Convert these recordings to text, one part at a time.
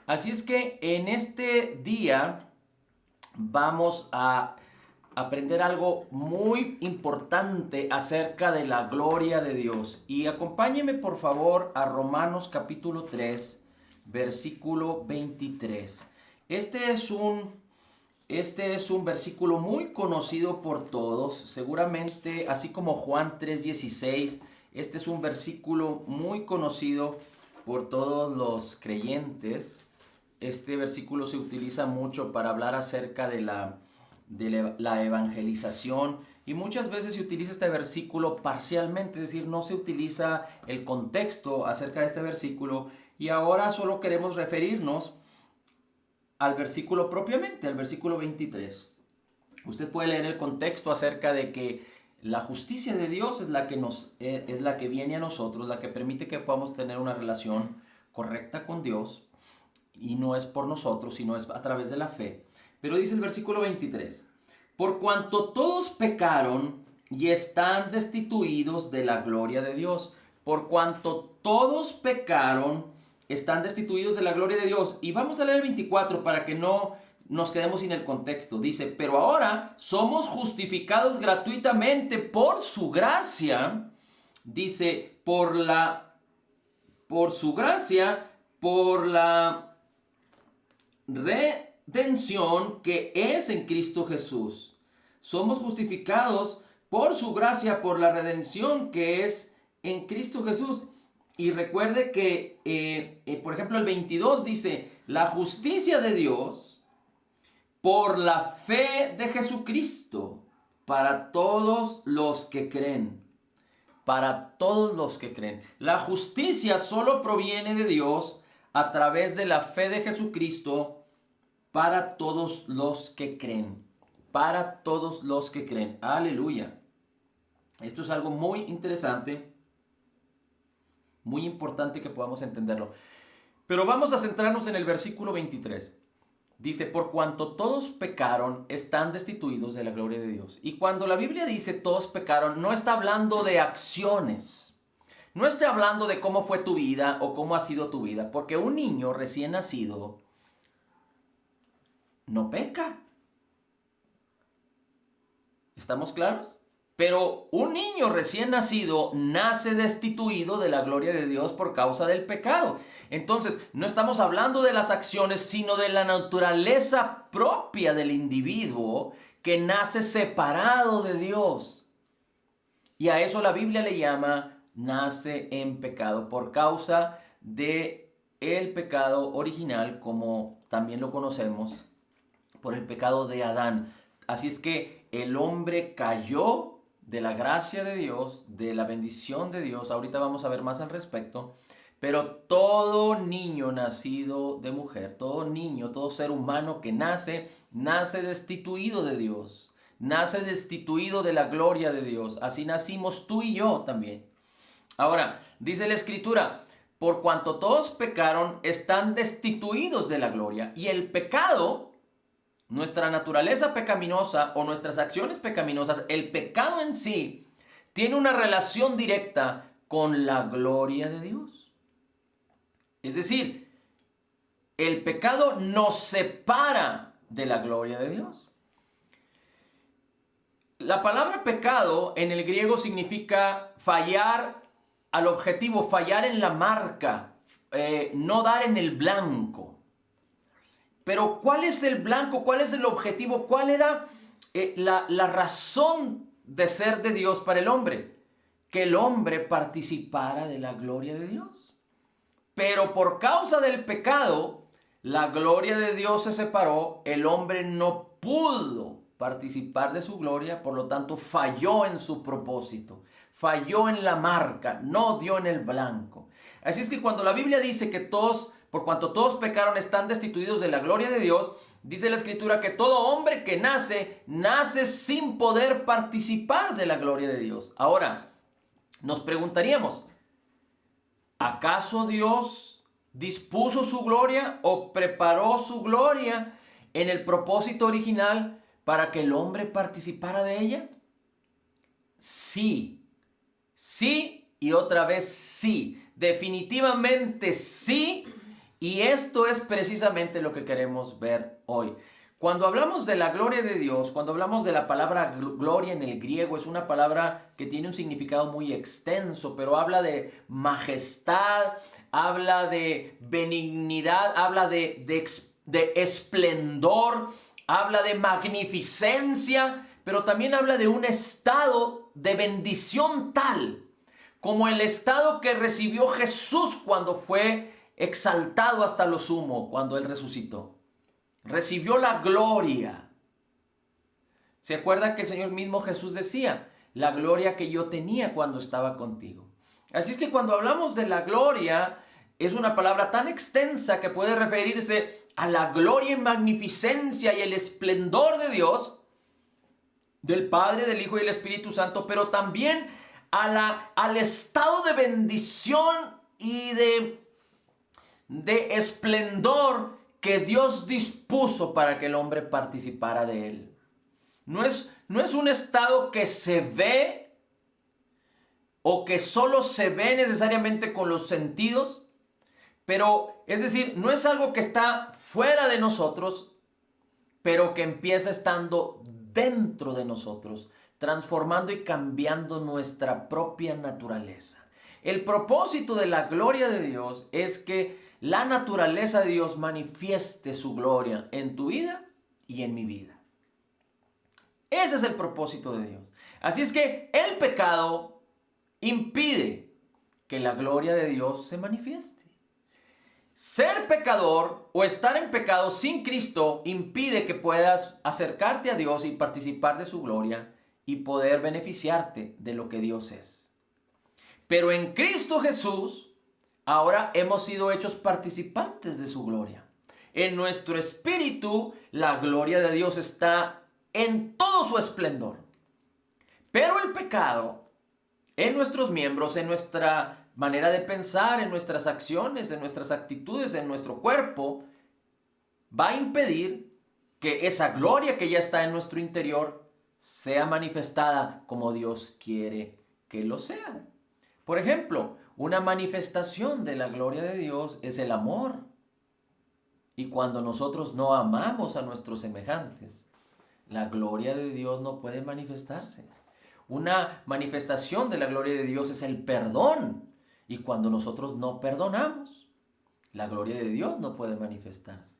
Así es que en este día vamos a aprender algo muy importante acerca de la gloria de Dios. Y acompáñeme por favor a Romanos capítulo 3, versículo 23. Este es un, este es un versículo muy conocido por todos, seguramente así como Juan 3:16. Este es un versículo muy conocido por todos los creyentes. Este versículo se utiliza mucho para hablar acerca de la evangelización, y muchas veces se utiliza este versículo parcialmente, es decir, no se utiliza el contexto acerca de este versículo, y ahora solo queremos referirnos al versículo propiamente, al versículo 23. Usted puede leer el contexto acerca de que la justicia de Dios es la que viene a nosotros, la que permite que podamos tener una relación correcta con Dios, y no es por nosotros, sino es a través de la fe. Pero dice el versículo 23, por cuanto todos pecaron y están destituidos de la gloria de Dios. Por cuanto todos pecaron, están destituidos de la gloria de Dios. Y vamos a leer el 24 para que no nos quedemos sin el contexto. Dice, pero ahora somos justificados gratuitamente por su gracia. Dice, por su gracia, por la redención que es en Cristo Jesús. Somos justificados por su gracia, por la redención que es en Cristo Jesús. Y recuerde que, por ejemplo, el 22 dice, la justicia de Dios por la fe de Jesucristo para todos los que creen. Para todos los que creen. La justicia solo proviene de Dios a través de la fe de Jesucristo para todos los que creen. Para todos los que creen. Aleluya. Esto es algo muy interesante, muy importante que podamos entenderlo. Pero vamos a centrarnos en el versículo 23. Dice, por cuanto todos pecaron, están destituidos de la gloria de Dios. Y cuando la Biblia dice todos pecaron, no está hablando de acciones. No está hablando de cómo fue tu vida o cómo ha sido tu vida. Porque un niño recién nacido no peca. ¿Estamos claros? Pero un niño recién nacido nace destituido de la gloria de Dios por causa del pecado. Entonces, no estamos hablando de las acciones, sino de la naturaleza propia del individuo que nace separado de Dios. Y a eso la Biblia le llama nace en pecado por causa de el pecado original, como también lo conocemos por el pecado de Adán. Así es que el hombre cayó de la gracia de Dios, de la bendición de Dios. Ahorita vamos a ver más al respecto. Pero todo niño nacido de mujer, todo niño, todo ser humano que nace, nace destituido de Dios. Nace destituido de la gloria de Dios. Así nacimos tú y yo también. Ahora, dice la Escritura, por cuanto todos pecaron, están destituidos de la gloria. Y el pecado, nuestra naturaleza pecaminosa o nuestras acciones pecaminosas, el pecado en sí, tiene una relación directa con la gloria de Dios. Es decir, el pecado nos separa de la gloria de Dios. La palabra pecado en el griego significa fallar al objetivo, fallar en la marca, no dar en el blanco. Pero ¿cuál es el blanco? ¿Cuál es el objetivo? ¿Cuál era la razón de ser de Dios para el hombre? Que el hombre participara de la gloria de Dios. Pero por causa del pecado, la gloria de Dios se separó, el hombre no pudo participar de su gloria, por lo tanto falló en su propósito, falló en la marca, no dio en el blanco. Así es que cuando la Biblia dice que todos, por cuanto todos pecaron, están destituidos de la gloria de Dios, dice la Escritura que todo hombre que nace, nace sin poder participar de la gloria de Dios. Ahora, nos preguntaríamos, ¿acaso Dios dispuso su gloria o preparó su gloria en el propósito original para que el hombre participara de ella? Sí, sí y otra vez sí. Definitivamente sí. Y esto es precisamente lo que queremos ver hoy. Cuando hablamos de la gloria de Dios, cuando hablamos de la palabra gloria en el griego, es una palabra que tiene un significado muy extenso, pero habla de majestad, habla de benignidad, habla de esplendor, habla de magnificencia, pero también habla de un estado de bendición tal como el estado que recibió Jesús cuando fue exaltado hasta lo sumo, cuando Él resucitó. Recibió la gloria. ¿Se acuerda que el Señor mismo Jesús decía, la gloria que yo tenía cuando estaba contigo? Así es que cuando hablamos de la gloria, es una palabra tan extensa que puede referirse a la gloria y magnificencia y el esplendor de Dios, del Padre, del Hijo y del Espíritu Santo, pero también al estado de bendición y de esplendor que Dios dispuso para que el hombre participara de él. No es un estado que se ve o que solo se ve necesariamente con los sentidos, pero es decir, no es algo que está fuera de nosotros, pero que empieza estando dentro de nosotros, transformando y cambiando nuestra propia naturaleza. El propósito de la gloria de Dios es que la naturaleza de Dios manifieste su gloria en tu vida y en mi vida. Ese es el propósito de Dios. Así es que el pecado impide que la gloria de Dios se manifieste. Ser pecador o estar en pecado sin Cristo impide que puedas acercarte a Dios y participar de su gloria y poder beneficiarte de lo que Dios es. Pero en Cristo Jesús, ahora hemos sido hechos participantes de su gloria. En nuestro espíritu, la gloria de Dios está en todo su esplendor. Pero el pecado, en nuestros miembros, en nuestra manera de pensar, en nuestras acciones, en nuestras actitudes, en nuestro cuerpo, va a impedir que esa gloria que ya está en nuestro interior sea manifestada como Dios quiere que lo sea. Por ejemplo, una manifestación de la gloria de Dios es el amor. Y cuando nosotros no amamos a nuestros semejantes, la gloria de Dios no puede manifestarse. Una manifestación de la gloria de Dios es el perdón. Y cuando nosotros no perdonamos, la gloria de Dios no puede manifestarse.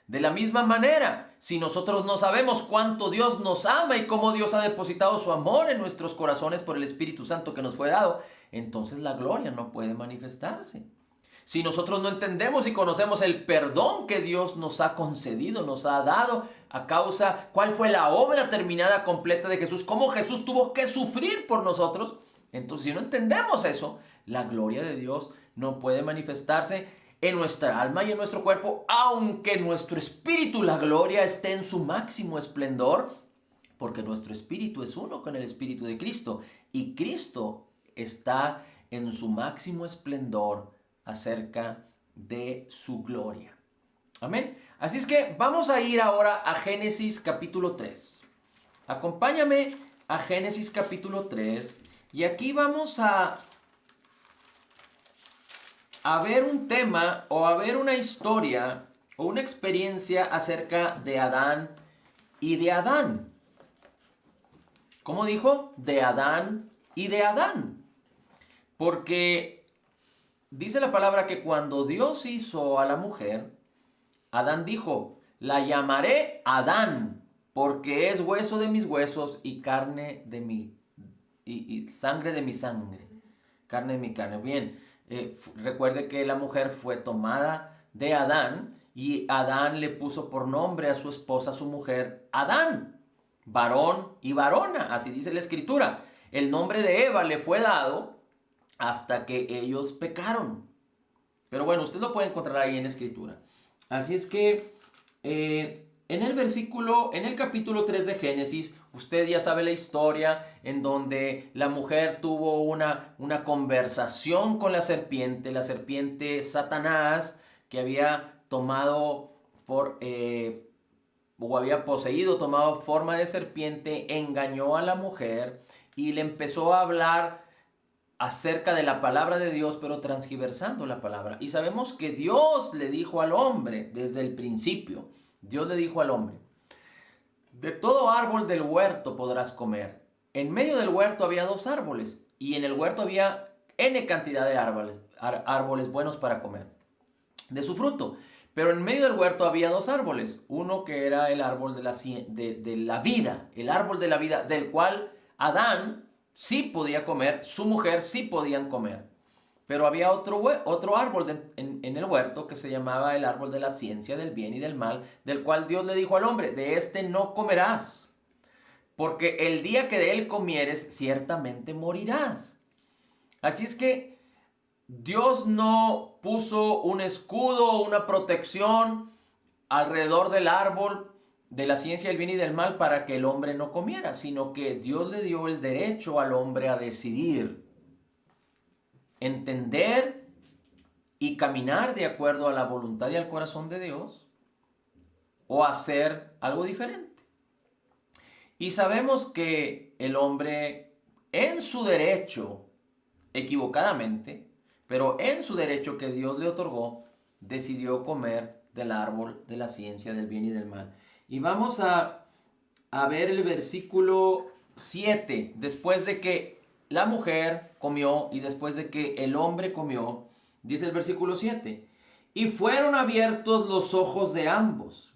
De la misma manera, si nosotros no sabemos cuánto Dios nos ama y cómo Dios ha depositado su amor en nuestros corazones por el Espíritu Santo que nos fue dado, entonces la gloria no puede manifestarse. Si nosotros no entendemos y conocemos el perdón que Dios nos ha concedido, nos ha dado a causa, cuál fue la obra terminada completa de Jesús, cómo Jesús tuvo que sufrir por nosotros, entonces si no entendemos eso, la gloria de Dios no puede manifestarse en nuestra alma y en nuestro cuerpo, aunque en nuestro espíritu la gloria esté en su máximo esplendor, porque nuestro espíritu es uno con el espíritu de Cristo y Cristo está en su máximo esplendor acerca de su gloria. Amén. Así es que vamos a ir ahora a Génesis capítulo 3. Acompáñame a Génesis capítulo 3 y aquí vamos a ver un tema o a ver una historia o una experiencia acerca de Adán y de Adán. ¿Cómo dijo? De Adán y de Adán. Porque dice la palabra que cuando Dios hizo a la mujer, Adán dijo, la llamaré Adán, porque es hueso de mis huesos y carne de mi y sangre de mi sangre, carne de mi carne. Bien, recuerde que la mujer fue tomada de Adán y Adán le puso por nombre a su esposa, su mujer, Adán, varón y varona, así dice la escritura. El nombre de Eva le fue dado hasta que ellos pecaron. Pero bueno, usted lo puede encontrar ahí en la escritura. Así es que en el capítulo 3 de Génesis, usted ya sabe la historia en donde la mujer tuvo una conversación con la serpiente Satanás, que había tomado o había poseído, tomado forma de serpiente, engañó a la mujer y le empezó a hablar acerca de la palabra de Dios, pero transgiversando la palabra. Y sabemos que Dios le dijo al hombre desde el principio, Dios le dijo al hombre, de todo árbol del huerto podrás comer. En medio del huerto había dos árboles y en el huerto había N cantidad de árboles buenos para comer de su fruto. Pero en medio del huerto había dos árboles. Uno que era el árbol de la vida, el árbol de la vida, del cual Adán sí podía comer, su mujer sí podían comer. Pero había otro árbol en el huerto que se llamaba el árbol de la ciencia del bien y del mal, del cual Dios le dijo al hombre, de este no comerás, porque el día que de él comieres, ciertamente morirás. Así es que Dios no puso un escudo o una protección alrededor del árbol de la ciencia del bien y del mal para que el hombre no comiera, sino que Dios le dio el derecho al hombre a decidir, entender y caminar de acuerdo a la voluntad y al corazón de Dios o hacer algo diferente. Y sabemos que el hombre en su derecho, equivocadamente, pero en su derecho que Dios le otorgó, decidió comer del árbol de la ciencia del bien y del mal. Y vamos a ver el versículo 7, después de que la mujer comió y después de que el hombre comió, dice el versículo 7, y fueron abiertos los ojos de ambos.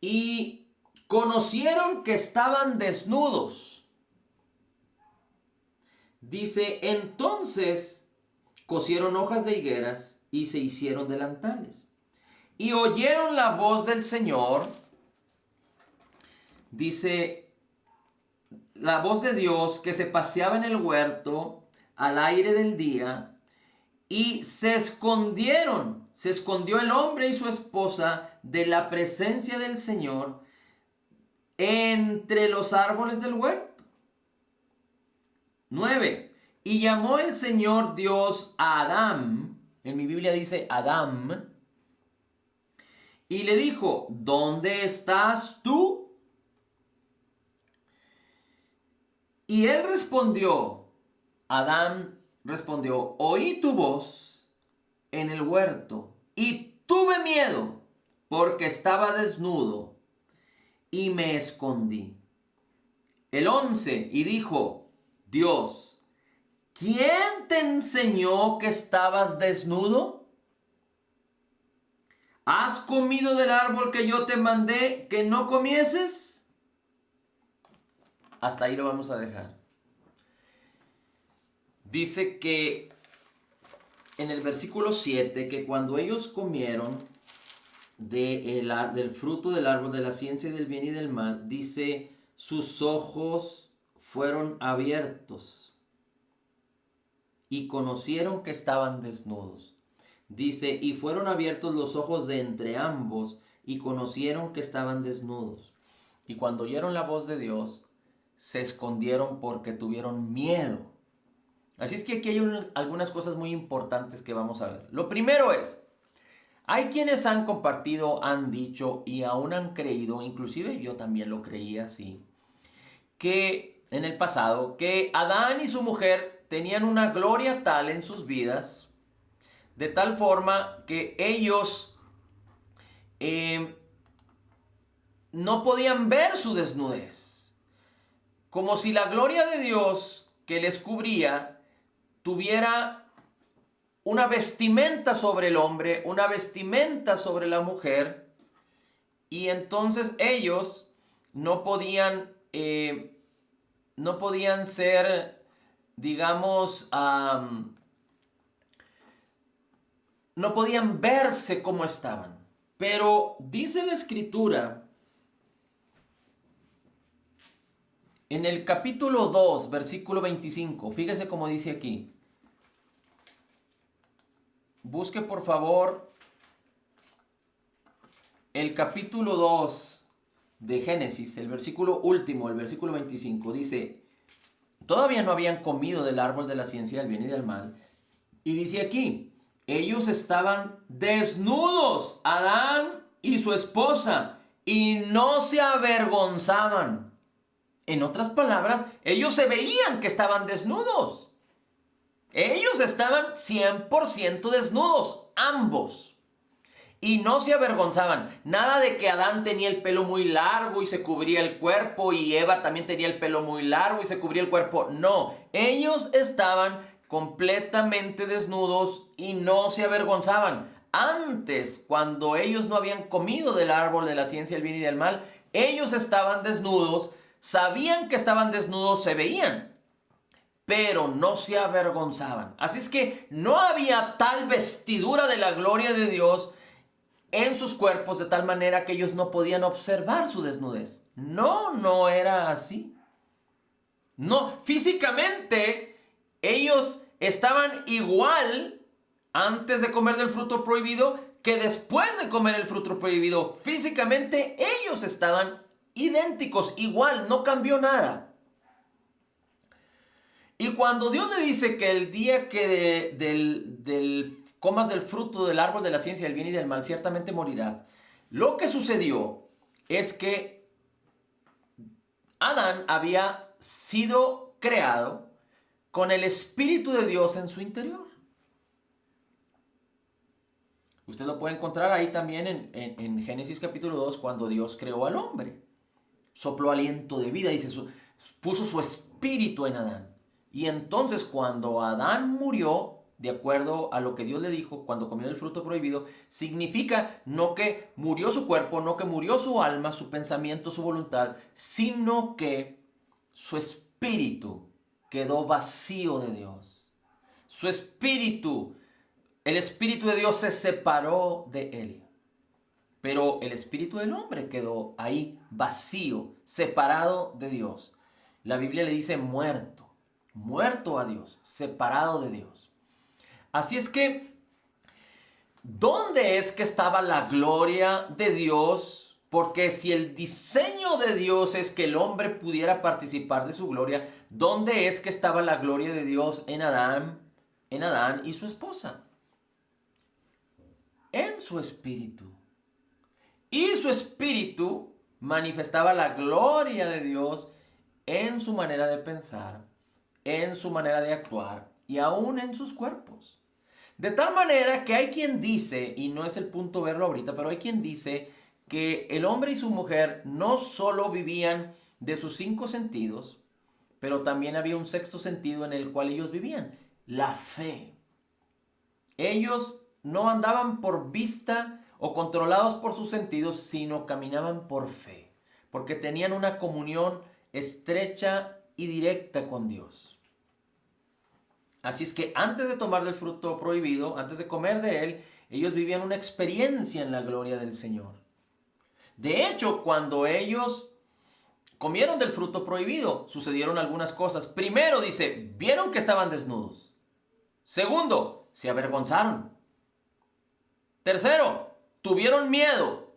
Y conocieron que estaban desnudos. Dice, entonces cosieron hojas de higueras y se hicieron delantales. Y oyeron la voz del Señor, dice, la voz de Dios que se paseaba en el huerto al aire del día, y se escondió el hombre y su esposa de la presencia del Señor entre los árboles del huerto. 9. Y llamó el Señor Dios a Adán, en mi Biblia dice Adán, y le dijo, ¿dónde estás tú? Y él respondió, Adán respondió, oí tu voz en el huerto y tuve miedo porque estaba desnudo y me escondí. El 11, y dijo Dios, ¿quién te enseñó que estabas desnudo? ¿Has comido del árbol que yo te mandé que no comieses? Hasta ahí lo vamos a dejar. Dice que en el versículo 7 que cuando ellos comieron del fruto del árbol de la ciencia del bien y del mal, dice, sus ojos fueron abiertos y conocieron que estaban desnudos. Dice, y fueron abiertos los ojos de entre ambos y conocieron que estaban desnudos. Y cuando oyeron la voz de Dios, se escondieron porque tuvieron miedo. Así es que aquí hay algunas cosas muy importantes que vamos a ver. Lo primero es, hay quienes han compartido, han dicho y aún han creído, inclusive yo también lo creía así, que en el pasado, que Adán y su mujer tenían una gloria tal en sus vidas, de tal forma que ellos no podían ver su desnudez. Como si la gloria de Dios que les cubría tuviera una vestimenta sobre el hombre, una vestimenta sobre la mujer, y entonces ellos no podían ser, digamos, no podían verse como estaban. Pero dice la Escritura, en el capítulo 2, versículo 25, fíjese cómo dice aquí. Busque por favor el capítulo 2 de Génesis, el versículo último, el versículo 25, dice, todavía no habían comido del árbol de la ciencia del bien y del mal. Y dice aquí, ellos estaban desnudos, Adán y su esposa, y no se avergonzaban. En otras palabras, ellos se veían que estaban desnudos. Ellos estaban 100% desnudos, ambos. Y no se avergonzaban. Nada de que Adán tenía el pelo muy largo y se cubría el cuerpo y Eva también tenía el pelo muy largo y se cubría el cuerpo. No, ellos estaban completamente desnudos y no se avergonzaban. Antes, cuando ellos no habían comido del árbol de la ciencia del bien y del mal, ellos estaban desnudos, sabían que estaban desnudos, se veían, pero no se avergonzaban. Así es que no había tal vestidura de la gloria de Dios en sus cuerpos de tal manera que ellos no podían observar su desnudez. No, no era así. No, físicamente ellos estaban igual antes de comer del fruto prohibido que después de comer el fruto prohibido. Físicamente ellos estaban idénticos, igual, no cambió nada. Y cuando Dios le dice que el día que comas del fruto del árbol de la ciencia del bien y del mal, ciertamente morirás. Lo que sucedió es que Adán había sido creado con el Espíritu de Dios en su interior. Usted lo puede encontrar ahí también en Génesis capítulo 2, cuando Dios creó al hombre. Sopló aliento de vida, dice, puso su espíritu en Adán. Y entonces cuando Adán murió, de acuerdo a lo que Dios le dijo cuando comió del fruto prohibido, significa no que murió su cuerpo, no que murió su alma, su pensamiento, su voluntad, sino que su espíritu quedó vacío de Dios. Su espíritu, el espíritu de Dios se separó de él. Pero el espíritu del hombre quedó ahí vacío, separado de Dios. La Biblia le dice muerto, muerto a Dios, separado de Dios. Así es que, ¿dónde es que estaba la gloria de Dios? Porque si el diseño de Dios es que el hombre pudiera participar de su gloria, ¿dónde es que estaba la gloria de Dios en Adán y su esposa? En su espíritu. Y su espíritu manifestaba la gloria de Dios en su manera de pensar, en su manera de actuar y aún en sus cuerpos. De tal manera que hay quien dice, y no es el punto verlo ahorita, pero hay quien dice que el hombre y su mujer no solo vivían de sus 5 sentidos, pero también había un sexto sentido en el cual ellos vivían, la fe. Ellos no andaban por vista o controlados por sus sentidos, sino caminaban por fe, porque tenían una comunión estrecha y directa con Dios. Así es que antes de tomar del fruto prohibido, antes de comer de él, ellos vivían una experiencia en la gloria del Señor. De hecho, cuando ellos comieron del fruto prohibido, sucedieron algunas cosas. Primero dice, vieron que estaban desnudos. Segundo, se avergonzaron. Tercero, tuvieron miedo.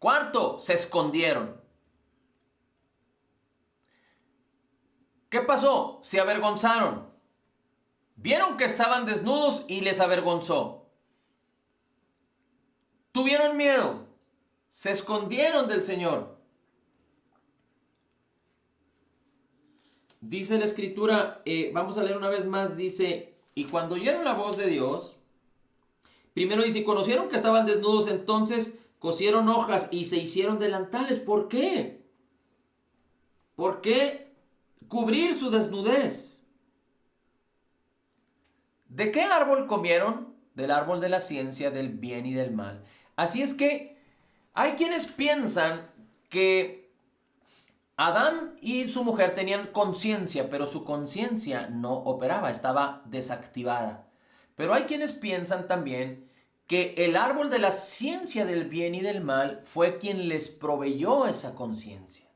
Cuarto, se escondieron. ¿Qué pasó? Se avergonzaron. Vieron que estaban desnudos y les avergonzó. Tuvieron miedo. Se escondieron del Señor. Dice la escritura, vamos a leer una vez más, dice, y cuando oyeron la voz de Dios, primero dice, conocieron que estaban desnudos, entonces cosieron hojas y se hicieron delantales. ¿Por qué? ¿Por qué cubrir su desnudez? ¿De qué árbol comieron? Del árbol de la ciencia del bien y del mal. Así es que hay quienes piensan que Adán y su mujer tenían conciencia, pero su conciencia no operaba, estaba desactivada. Pero hay quienes piensan también que el árbol de la ciencia del bien y del mal fue quien les proveyó esa conciencia.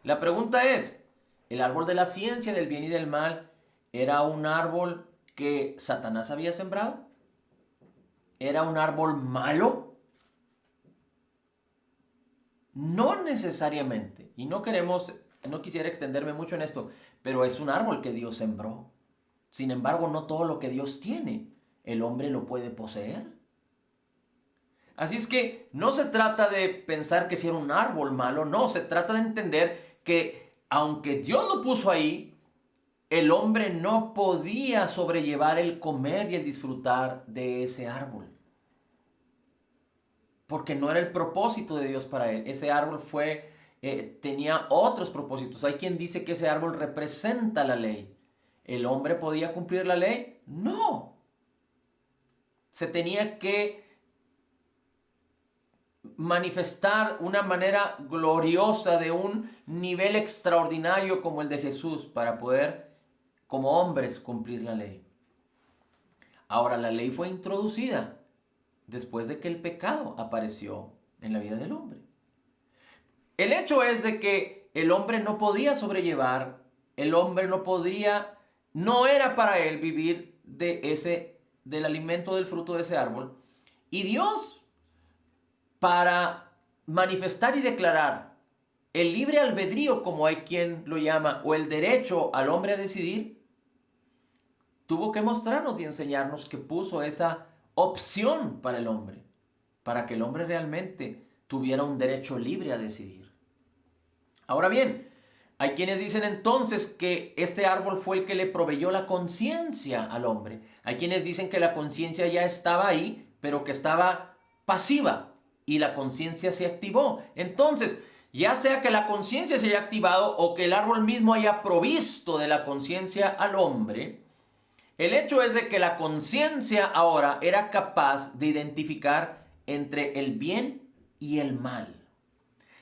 La pregunta es, ¿el árbol de la ciencia del bien y del mal era un árbol que Satanás había sembrado? ¿Era un árbol malo? No necesariamente. Y no quisiera extenderme mucho en esto, pero es un árbol que Dios sembró. Sin embargo, no todo lo que Dios tiene, el hombre lo puede poseer. Así es que no se trata de pensar que si era un árbol malo, no, se trata de entender que aunque Dios lo puso ahí, el hombre no podía sobrellevar el comer y el disfrutar de ese árbol. Porque no era el propósito de Dios para él. Ese árbol tenía otros propósitos. Hay quien dice que ese árbol representa la ley. ¿El hombre podía cumplir la ley? No. Se tenía que manifestar una manera gloriosa de un nivel extraordinario como el de Jesús para poder, como hombres, cumplir la ley. Ahora, la ley fue introducida después de que el pecado apareció en la vida del hombre. El hecho es de que el hombre no podía sobrellevar, el hombre no era para él vivir del alimento del fruto de ese árbol. Y Dios, para manifestar y declarar el libre albedrío, como hay quien lo llama, o el derecho al hombre a decidir, tuvo que mostrarnos y enseñarnos que puso esa opción para el hombre, para que el hombre realmente tuviera un derecho libre a decidir. Ahora bien, hay quienes dicen entonces que este árbol fue el que le proveyó la conciencia al hombre. Hay quienes dicen que la conciencia ya estaba ahí, pero que estaba pasiva y la conciencia se activó. Entonces, ya sea que la conciencia se haya activado o que el árbol mismo haya provisto de la conciencia al hombre, el hecho es de que la conciencia ahora era capaz de identificar entre el bien y el mal.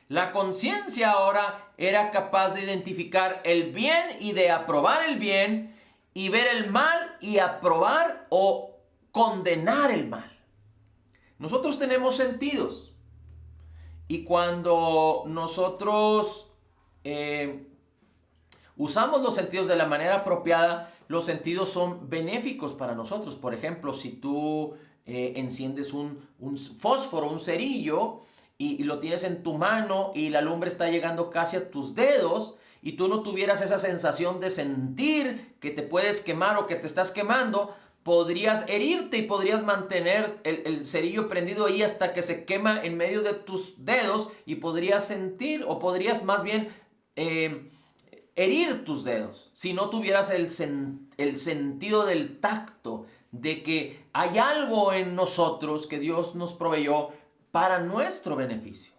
La conciencia ahora era capaz de identificar el bien y de aprobar el bien y ver el mal y aprobar o condenar el mal. Nosotros tenemos sentidos y cuando nosotros usamos los sentidos de la manera apropiada, los sentidos son benéficos para nosotros. Por ejemplo, si tú enciendes un fósforo, un cerillo, y lo tienes en tu mano y la lumbre está llegando casi a tus dedos y tú no tuvieras esa sensación de sentir que te puedes quemar o que te estás quemando, podrías herirte y podrías mantener el cerillo prendido ahí hasta que se quema en medio de tus dedos y podrías sentir o podrías más bien herir tus dedos si no tuvieras el sentido del tacto, de que hay algo en nosotros que Dios nos proveyó para nuestro beneficio.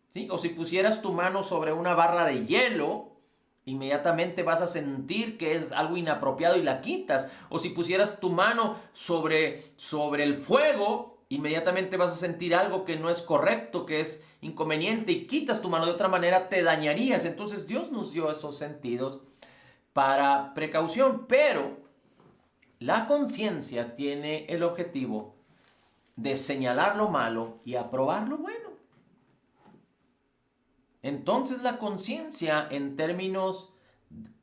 ¿Sí? O si pusieras tu mano sobre una barra de hielo, inmediatamente vas a sentir que es algo inapropiado y la quitas. O si pusieras tu mano sobre el fuego, inmediatamente vas a sentir algo que no es correcto, que es inconveniente y quitas tu mano. De otra manera te dañarías. Entonces Dios nos dio esos sentidos para precaución, pero la conciencia tiene el objetivo de señalar lo malo y aprobar lo bueno. Entonces la conciencia, en términos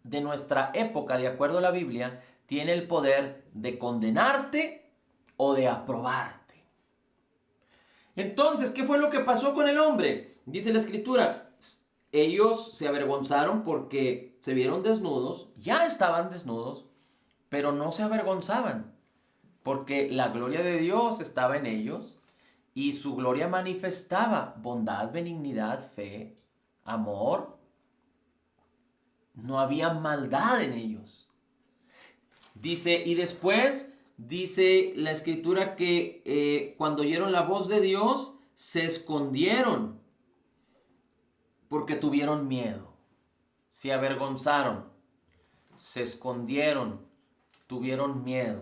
de nuestra época, de acuerdo a la Biblia, tiene el poder de condenarte o de aprobarte. Entonces, ¿qué fue lo que pasó con el hombre? Dice la Escritura, ellos se avergonzaron porque se vieron desnudos, ya estaban desnudos, pero no se avergonzaban, porque la gloria de Dios estaba en ellos y su gloria manifestaba bondad, benignidad, fe, amor. No había maldad en ellos. Dice, y después dice la Escritura que cuando oyeron la voz de Dios, se escondieron porque tuvieron miedo. Se avergonzaron, se escondieron, tuvieron miedo.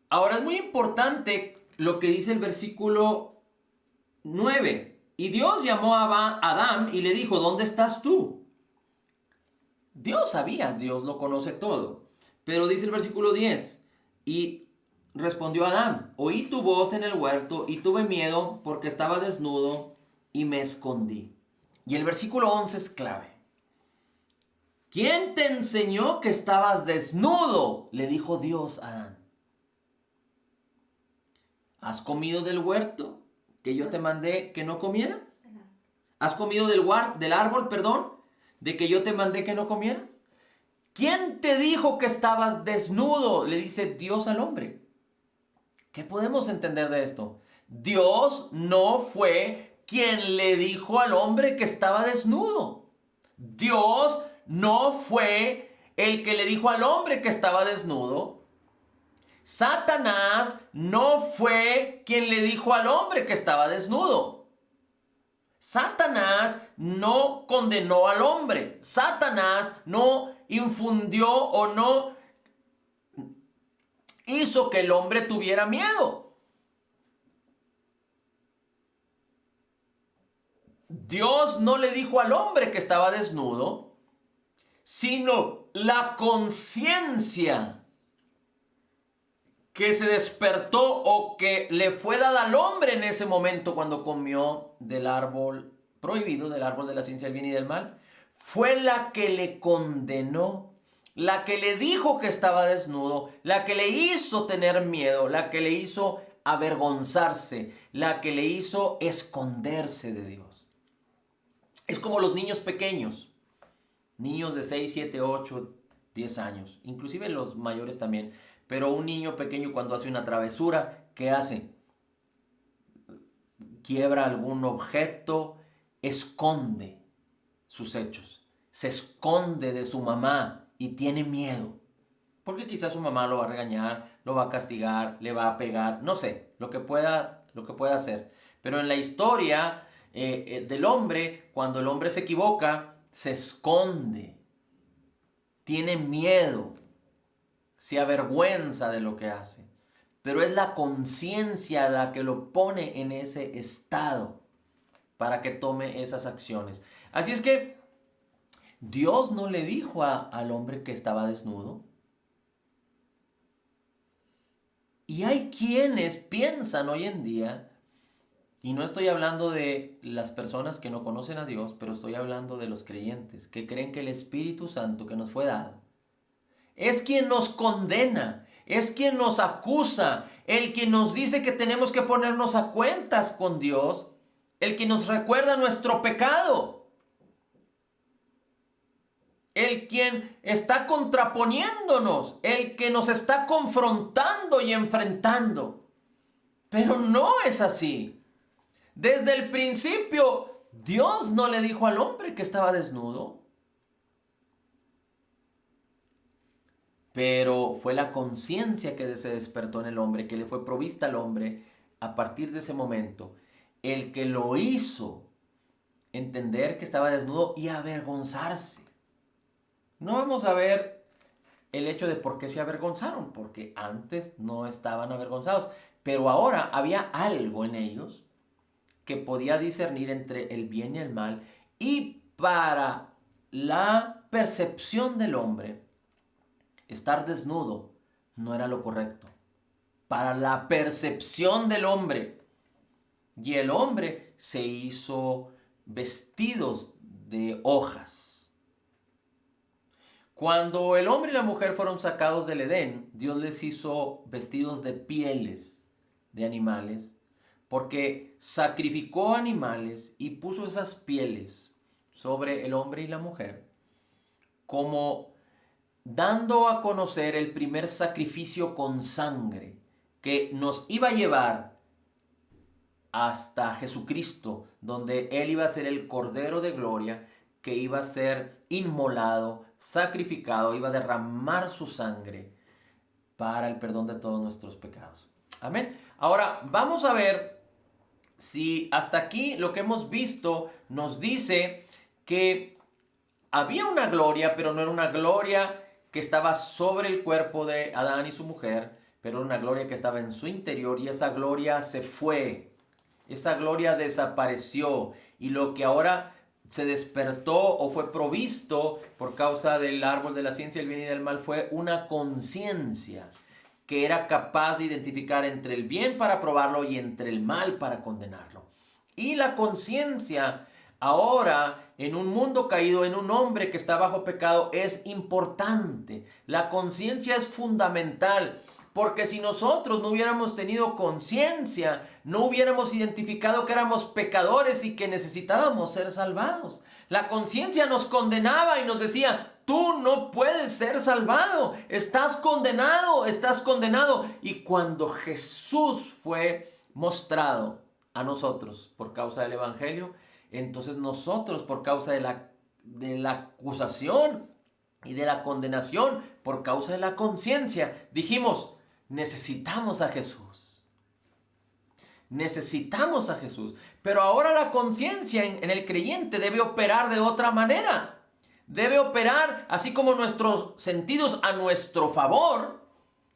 Ahora es muy importante lo que dice el versículo 9. Y Dios llamó a Adán y le dijo, ¿dónde estás tú? Dios sabía, Dios lo conoce todo. Pero dice el versículo 10, y respondió Adán, oí tu voz en el huerto y tuve miedo porque estaba desnudo y me escondí. Y el versículo 11 es clave. ¿Quién te enseñó que estabas desnudo? Le dijo Dios a Adán. ¿Has comido del huerto que yo te mandé que no comieras? ¿Has comido del árbol, de que yo te mandé que no comieras? ¿Quién te dijo que estabas desnudo? Le dice Dios al hombre. ¿Qué podemos entender de esto? Dios no fue quien le dijo al hombre que estaba desnudo. Dios no fue el que le dijo al hombre que estaba desnudo. Satanás no fue quien le dijo al hombre que estaba desnudo. Satanás no condenó al hombre. Satanás no infundió o no hizo que el hombre tuviera miedo. Dios no le dijo al hombre que estaba desnudo, sino la conciencia que se despertó o que le fue dada al hombre en ese momento cuando comió del árbol prohibido, del árbol de la ciencia del bien y del mal, fue la que le condenó, la que le dijo que estaba desnudo, la que le hizo tener miedo, la que le hizo avergonzarse, la que le hizo esconderse de Dios. Es como los niños pequeños, niños de 6, 7, 8, 10 años, inclusive los mayores también. Pero un niño pequeño cuando hace una travesura, ¿qué hace? Quiebra algún objeto, esconde sus hechos, se esconde de su mamá y tiene miedo. Porque quizás su mamá lo va a regañar, lo va a castigar, le va a pegar, no sé, lo que pueda hacer. Pero en la historia del hombre, cuando el hombre se equivoca, se esconde, tiene miedo, se avergüenza de lo que hace. Pero es la conciencia la que lo pone en ese estado para que tome esas acciones. Así es que Dios no le dijo al hombre que estaba desnudo. Y hay quienes piensan hoy en día, y no estoy hablando de las personas que no conocen a Dios, pero estoy hablando de los creyentes, que creen que el Espíritu Santo que nos fue dado es quien nos condena, es quien nos acusa, el que nos dice que tenemos que ponernos a cuentas con Dios, el que nos recuerda nuestro pecado, el quien está contraponiéndonos, el que nos está confrontando y enfrentando. Pero no es así. Desde el principio, Dios no le dijo al hombre que estaba desnudo. Pero fue la conciencia que se despertó en el hombre, que le fue provista al hombre a partir de ese momento, el que lo hizo entender que estaba desnudo y avergonzarse. No vamos a ver el hecho de por qué se avergonzaron, porque antes no estaban avergonzados, pero ahora había algo en ellos que podía discernir entre el bien y el mal, y para la percepción del hombre, estar desnudo no era lo correcto. Para la percepción del hombre. Y el hombre se hizo vestidos de hojas. Cuando el hombre y la mujer fueron sacados del Edén, Dios les hizo vestidos de pieles de animales, porque sacrificó animales y puso esas pieles sobre el hombre y la mujer como dando a conocer el primer sacrificio con sangre que nos iba a llevar hasta Jesucristo, donde Él iba a ser el Cordero de Gloria, que iba a ser inmolado, sacrificado, iba a derramar su sangre para el perdón de todos nuestros pecados. Amén. Ahora vamos a ver si hasta aquí lo que hemos visto nos dice que había una gloria, pero no era una gloria que estaba sobre el cuerpo de Adán y su mujer, pero una gloria que estaba en su interior, y esa gloria se fue, esa gloria desapareció, y lo que ahora se despertó o fue provisto por causa del árbol de la ciencia del bien y del mal fue una conciencia que era capaz de identificar entre el bien para aprobarlo y entre el mal para condenarlo. Y la conciencia ahora, en un mundo caído, en un hombre que está bajo pecado, es importante. La conciencia es fundamental, porque si nosotros no hubiéramos tenido conciencia, no hubiéramos identificado que éramos pecadores y que necesitábamos ser salvados. La conciencia nos condenaba y nos decía: tú no puedes ser salvado, estás condenado, estás condenado. Y cuando Jesús fue mostrado a nosotros por causa del Evangelio, entonces nosotros por causa de la acusación y de la condenación, por causa de la conciencia, dijimos, necesitamos a Jesús. Necesitamos a Jesús. Pero ahora la conciencia en el creyente debe operar de otra manera. Debe operar así como nuestros sentidos a nuestro favor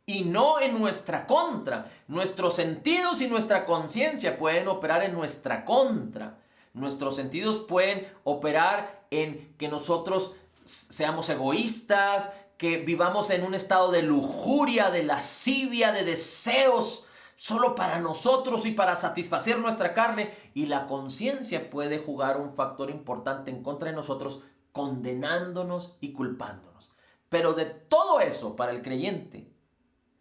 y no en nuestra contra. Nuestros sentidos y nuestra conciencia pueden operar en nuestra contra. Nuestros sentidos pueden operar en que nosotros seamos egoístas, que vivamos en un estado de lujuria, de lascivia, de deseos solo para nosotros y para satisfacer nuestra carne. Y la conciencia puede jugar un factor importante en contra de nosotros, condenándonos y culpándonos. Pero de todo eso, para el creyente,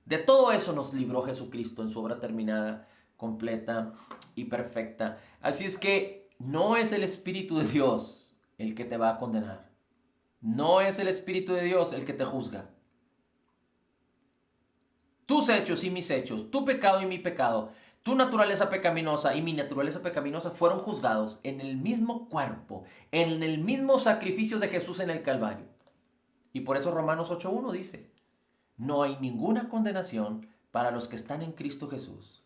de todo eso nos libró Jesucristo en su obra terminada, completa y perfecta. Así es que no es el Espíritu de Dios el que te va a condenar. No es el Espíritu de Dios el que te juzga. Tus hechos y mis hechos, tu pecado y mi pecado, tu naturaleza pecaminosa y mi naturaleza pecaminosa fueron juzgados en el mismo cuerpo, en el mismo sacrificio de Jesús en el Calvario. Y por eso Romanos 8:1 dice, no hay ninguna condenación para los que están en Cristo Jesús.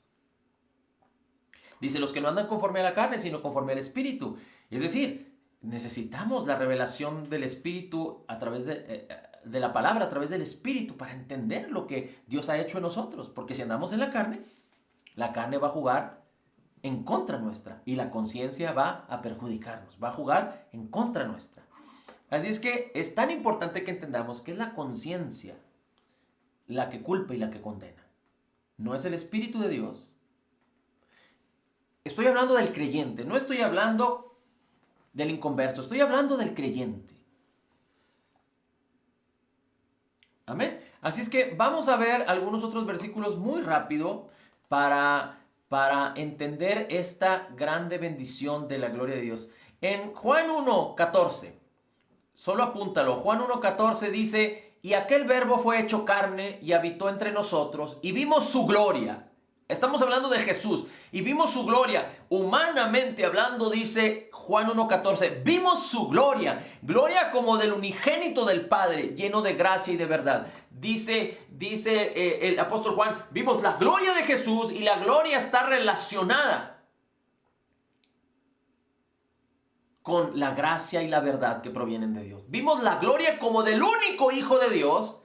Dice, los que no andan conforme a la carne, sino conforme al Espíritu. Es decir, necesitamos la revelación del Espíritu a través de la palabra, a través del Espíritu, para entender lo que Dios ha hecho en nosotros. Porque si andamos en la carne va a jugar en contra nuestra y la conciencia va a perjudicarnos, va a jugar en contra nuestra. Así es que es tan importante que entendamos que es la conciencia la que culpa y la que condena. No es el Espíritu de Dios. Estoy hablando del creyente, no estoy hablando del inconverso, estoy hablando del creyente. Amén. Así es que vamos a ver algunos otros versículos muy rápido para entender esta grande bendición de la gloria de Dios. En Juan 1:14, solo apúntalo, Juan 1:14 dice, y aquel verbo fue hecho carne y habitó entre nosotros y vimos su gloria. Estamos hablando de Jesús y vimos su gloria. Humanamente hablando, dice Juan 1:14, vimos su gloria. Gloria como del unigénito del Padre, lleno de gracia y de verdad. Dice el apóstol Juan, vimos la gloria de Jesús y la gloria está relacionada con la gracia y la verdad que provienen de Dios. Vimos la gloria como del único Hijo de Dios,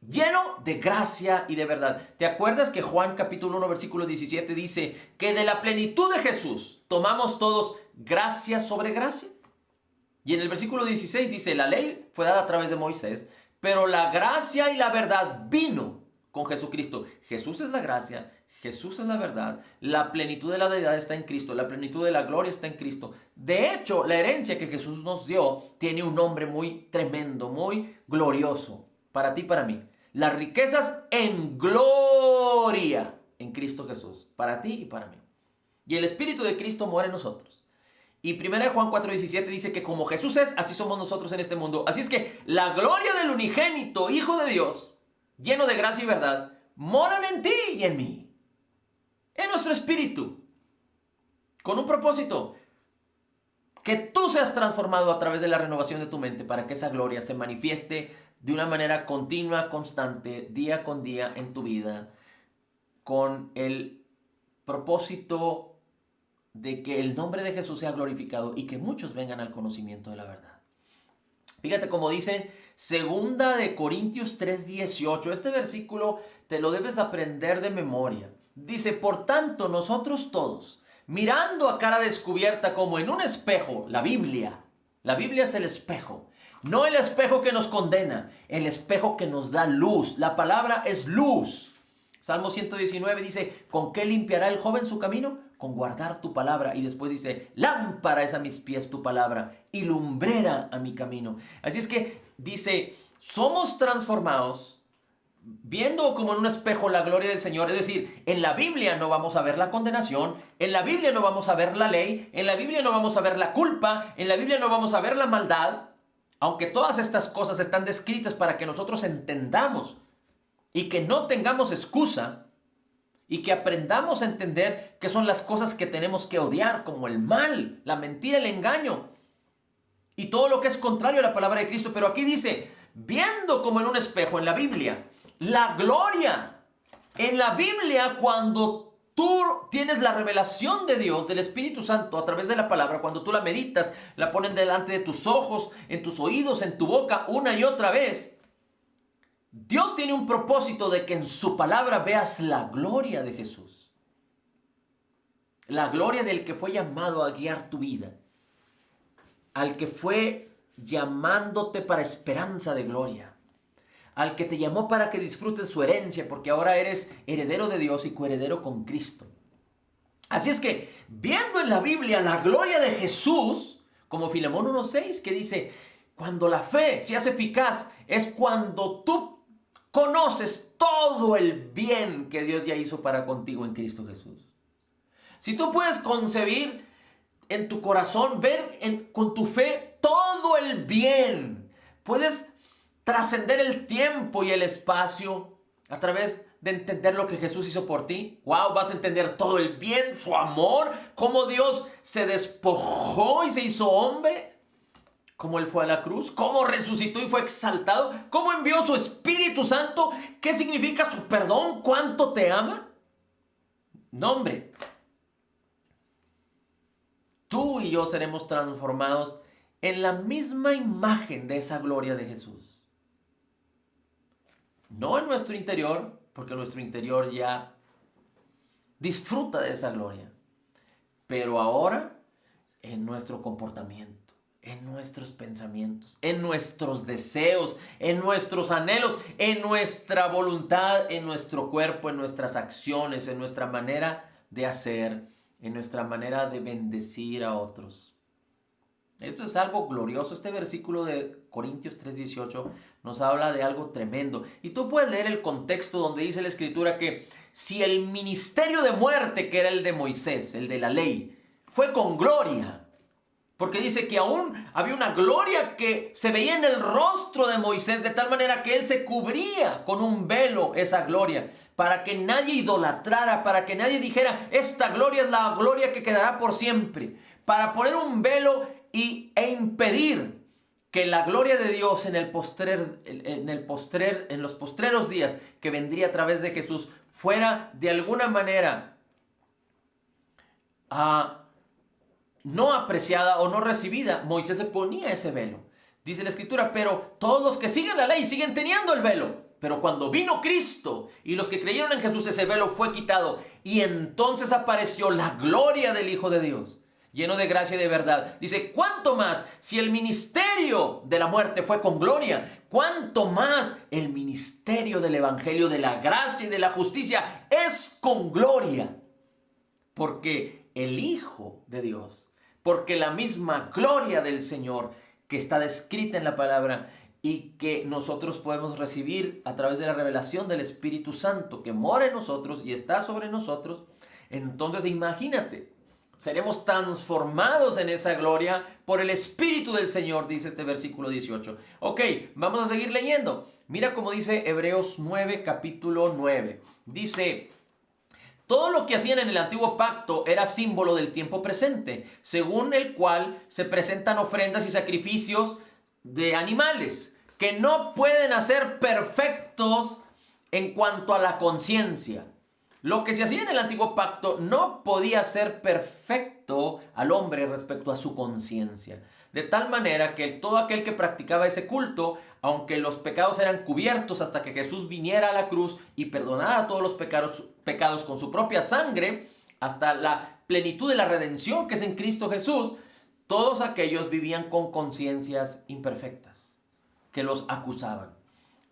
lleno de gracia y de verdad. ¿Te acuerdas que Juan capítulo 1 versículo 17 dice que de la plenitud de Jesús tomamos todos gracia sobre gracia? Y en el versículo 16 dice, la ley fue dada a través de Moisés, pero la gracia y la verdad vino con Jesucristo. Jesús es la gracia, Jesús es la verdad, la plenitud de la deidad está en Cristo, la plenitud de la gloria está en Cristo. De hecho, la herencia que Jesús nos dio tiene un nombre muy tremendo, muy glorioso, para ti y para mí. Las riquezas en gloria en Cristo Jesús, para ti y para mí. Y el Espíritu de Cristo mora en nosotros. Y 1 Juan 4:17 dice que como Jesús es, así somos nosotros en este mundo. Así es que la gloria del unigénito Hijo de Dios, lleno de gracia y verdad, moran en ti y en mí. En nuestro espíritu. Con un propósito. Que tú seas transformado a través de la renovación de tu mente para que esa gloria se manifieste de una manera continua, constante, día con día en tu vida, con el propósito de que el nombre de Jesús sea glorificado y que muchos vengan al conocimiento de la verdad. Fíjate como dice 2 de Corintios 3:18. Este versículo te lo debes aprender de memoria. Dice, por tanto, nosotros todos, mirando a cara descubierta como en un espejo, la Biblia es el espejo. No el espejo que nos condena, el espejo que nos da luz. La palabra es luz. Salmo 119 dice, ¿con qué limpiará el joven su camino? Con guardar tu palabra. Y después dice, lámpara es a mis pies tu palabra y lumbrera a mi camino. Así es que dice, somos transformados viendo como en un espejo la gloria del Señor. Es decir, en la Biblia no vamos a ver la condenación, en la Biblia no vamos a ver la ley, en la Biblia no vamos a ver la culpa, en la Biblia no vamos a ver la maldad. Aunque todas estas cosas están descritas para que nosotros entendamos y que no tengamos excusa, y que aprendamos a entender qué son las cosas que tenemos que odiar, como el mal, la mentira, el engaño y todo lo que es contrario a la palabra de Cristo. Pero aquí dice, viendo como en un espejo en la Biblia, la gloria. En la Biblia, cuando tú tienes la revelación de Dios, del Espíritu Santo, a través de la palabra, cuando tú la meditas, la pones delante de tus ojos, en tus oídos, en tu boca, una y otra vez, Dios tiene un propósito de que en su palabra veas la gloria de Jesús. La gloria del que fue llamado a guiar tu vida. Al que fue llamándote para esperanza de gloria. Al que te llamó para que disfrutes su herencia, porque ahora eres heredero de Dios y coheredero con Cristo. Así es que, viendo en la Biblia la gloria de Jesús, como Filemón 1:6, que dice, cuando la fe se hace eficaz, es cuando tú conoces todo el bien que Dios ya hizo para contigo en Cristo Jesús. Si tú puedes concebir en tu corazón, ver con tu fe todo el bien, puedes trascender el tiempo y el espacio a través de entender lo que Jesús hizo por ti. Wow, vas a entender todo el bien, su amor, cómo Dios se despojó y se hizo hombre, cómo Él fue a la cruz, cómo resucitó y fue exaltado, cómo envió su Espíritu Santo, qué significa su perdón, cuánto te ama. No, hombre. Tú y yo seremos transformados en la misma imagen de esa gloria de Jesús. No en nuestro interior, porque nuestro interior ya disfruta de esa gloria, pero ahora en nuestro comportamiento, en nuestros pensamientos, en nuestros deseos, en nuestros anhelos, en nuestra voluntad, en nuestro cuerpo, en nuestras acciones, en nuestra manera de hacer, en nuestra manera de bendecir a otros. Esto es algo glorioso. Este versículo de Corintios 3:18 nos habla de algo tremendo. Y tú puedes leer el contexto donde dice la Escritura que si el ministerio de muerte, que era el de Moisés, el de la ley, fue con gloria, porque dice que aún había una gloria que se veía en el rostro de Moisés, de tal manera que él se cubría con un velo, esa gloria, para que nadie idolatrara, para que nadie dijera, esta gloria es la gloria que quedará por siempre, para poner un velo e impedir que la gloria de Dios en los postreros días que vendría a través de Jesús fuera de alguna manera no apreciada o no recibida. Moisés se ponía ese velo. Dice la Escritura, pero todos los que siguen la ley siguen teniendo el velo. Pero cuando vino Cristo y los que creyeron en Jesús, ese velo fue quitado. Y entonces apareció la gloria del Hijo de Dios, lleno de gracia y de verdad. Dice, ¿cuánto más si el ministerio de la muerte fue con gloria? ¿Cuánto más el ministerio del Evangelio de la gracia y de la justicia es con gloria? Porque el Hijo de Dios, porque la misma gloria del Señor que está descrita en la palabra y que nosotros podemos recibir a través de la revelación del Espíritu Santo que mora en nosotros y está sobre nosotros, entonces imagínate, seremos transformados en esa gloria por el Espíritu del Señor, dice este versículo 18. Ok, vamos a seguir leyendo. Mira cómo dice Hebreos 9, capítulo 9. Dice, todo lo que hacían en el antiguo pacto era símbolo del tiempo presente, según el cual se presentan ofrendas y sacrificios de animales, que no pueden hacer perfectos en cuanto a la conciencia. Lo que se hacía en el antiguo pacto no podía hacer perfecto al hombre respecto a su conciencia. De tal manera que todo aquel que practicaba ese culto, aunque los pecados eran cubiertos hasta que Jesús viniera a la cruz y perdonara todos los pecados con su propia sangre, hasta la plenitud de la redención que es en Cristo Jesús, todos aquellos vivían con conciencias imperfectas que los acusaban.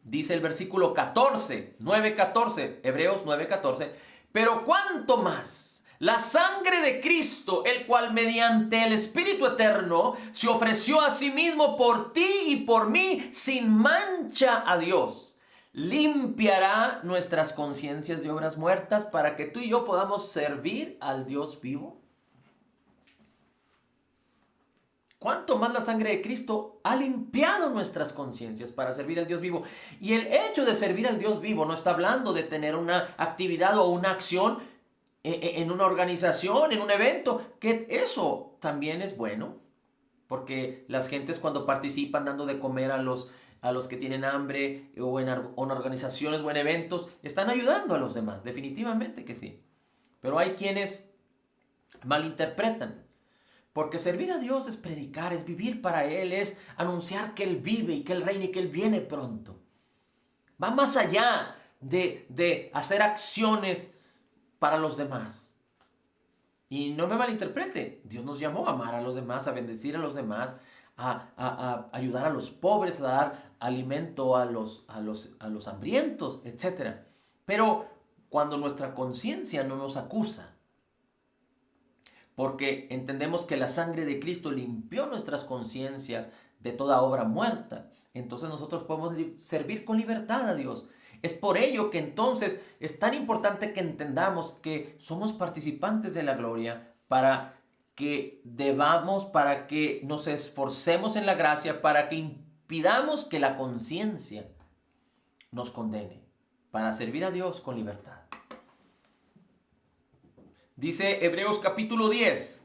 Dice el versículo 14, 9:14, Hebreos 9:14, pero cuánto más la sangre de Cristo, el cual mediante el Espíritu Eterno se ofreció a sí mismo por ti y por mí sin mancha a Dios, limpiará nuestras conciencias de obras muertas para que tú y yo podamos servir al Dios vivo. cuánto más la sangre de Cristo ha limpiado nuestras conciencias para servir al Dios vivo. Y el hecho de servir al Dios vivo no está hablando de tener una actividad o una acción en una organización, en un evento, que eso también es bueno, porque las gentes cuando participan dando de comer a los que tienen hambre o en organizaciones o en eventos, están ayudando a los demás, definitivamente que sí. Pero hay quienes malinterpretan. Porque servir a Dios es predicar, es vivir para Él, es anunciar que Él vive y que Él reina y que Él viene pronto. Va más allá de hacer acciones para los demás. Y no me malinterprete, Dios nos llamó a amar a los demás, a bendecir a los demás, a ayudar a los pobres, a dar alimento a los hambrientos, etc. Pero cuando nuestra conciencia no nos acusa, porque entendemos que la sangre de Cristo limpió nuestras conciencias de toda obra muerta, entonces nosotros podemos servir con libertad a Dios. Es por ello que entonces es tan importante que entendamos que somos participantes de la gloria para que nos esforcemos en la gracia, para que impidamos que la conciencia nos condene, para servir a Dios con libertad. Dice Hebreos capítulo 10,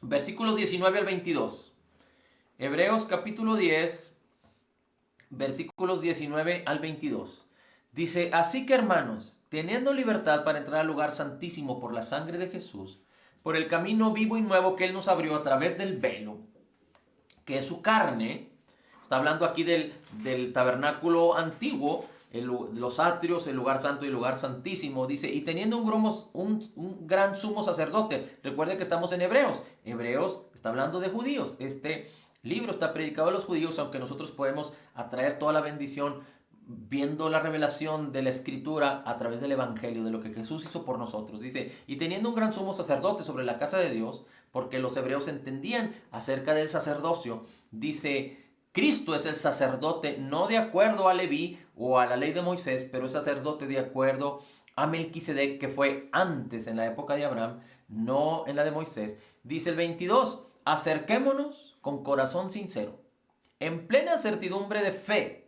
versículos 19 al 22. Hebreos capítulo 10, versículos 19 al 22. Dice, así que hermanos, teniendo libertad para entrar al lugar santísimo por la sangre de Jesús, por el camino vivo y nuevo que Él nos abrió a través del velo, que es su carne, está hablando aquí del tabernáculo antiguo, los atrios, el lugar santo y el lugar santísimo, dice, y teniendo un gran sumo sacerdote. Recuerde que estamos en Hebreos. Hebreos está hablando de judíos. Este libro está predicado a los judíos, aunque nosotros podemos atraer toda la bendición viendo la revelación de la Escritura a través del Evangelio, de lo que Jesús hizo por nosotros. Dice, y teniendo un gran sumo sacerdote sobre la casa de Dios, porque los hebreos entendían acerca del sacerdocio, dice, Cristo es el sacerdote no de acuerdo a Leví o a la ley de Moisés, pero es sacerdote de acuerdo a Melquisedec, que fue antes en la época de Abraham, no en la de Moisés. Dice el 22, acerquémonos con corazón sincero, en plena certidumbre de fe,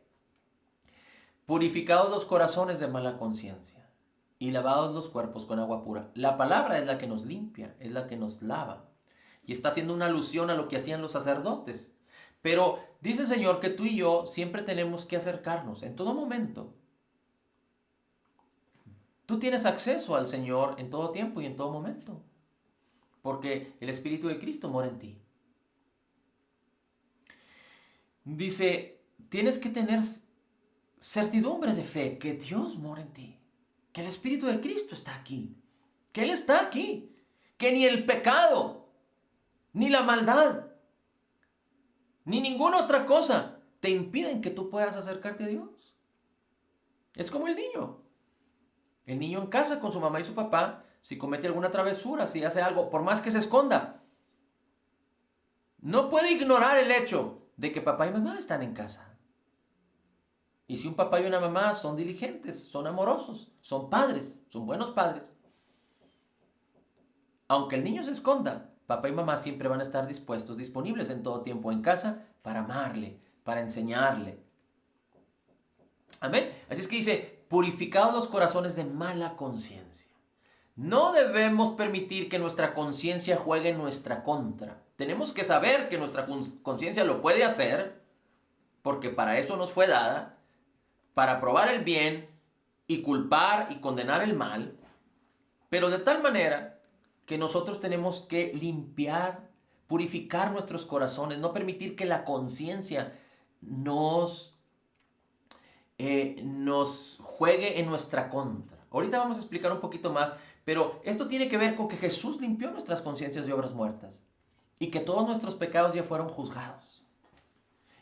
purificados los corazones de mala conciencia y lavados los cuerpos con agua pura. La palabra es la que nos limpia, es la que nos lava. Y está haciendo una alusión a lo que hacían los sacerdotes. Pero dice el Señor que tú y yo siempre tenemos que acercarnos en todo momento. Tú tienes acceso al Señor en todo tiempo y en todo momento, porque el Espíritu de Cristo mora en ti. Dice, tienes que tener certidumbre de fe que Dios mora en ti, que el Espíritu de Cristo está aquí, que Él está aquí, que ni el pecado, ni la maldad, ni ninguna otra cosa te impiden que tú puedas acercarte a Dios. Es como el niño. El niño en casa con su mamá y su papá, si comete alguna travesura, si hace algo, por más que se esconda, no puede ignorar el hecho de que papá y mamá están en casa. Y si un papá y una mamá son diligentes, son amorosos, son padres, son buenos padres, aunque el niño se esconda, papá y mamá siempre van a estar dispuestos, disponibles en todo tiempo en casa para amarle, para enseñarle. Amén. Así es que dice, purificados los corazones de mala conciencia. No debemos permitir que nuestra conciencia juegue en nuestra contra. Tenemos que saber que nuestra conciencia lo puede hacer, porque para eso nos fue dada, para probar el bien y culpar y condenar el mal, pero de tal manera que nosotros tenemos que limpiar, purificar nuestros corazones, no permitir que la conciencia nos juegue en nuestra contra. Ahorita vamos a explicar un poquito más, pero esto tiene que ver con que Jesús limpió nuestras conciencias de obras muertas y que todos nuestros pecados ya fueron juzgados.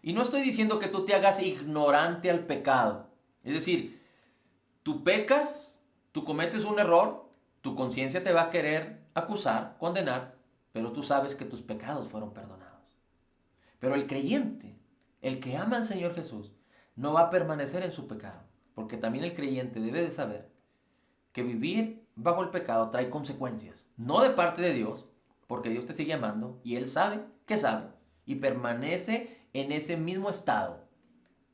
Y no estoy diciendo que tú te hagas ignorante al pecado. Es decir, tú pecas, tú cometes un error, tu conciencia te va a querer acusar, condenar, pero tú sabes que tus pecados fueron perdonados. Pero el creyente, el que ama al Señor Jesús, no va a permanecer en su pecado, porque también el creyente debe de saber que vivir bajo el pecado trae consecuencias, no de parte de Dios, porque Dios te sigue amando y Él sabe, y permanece en ese mismo estado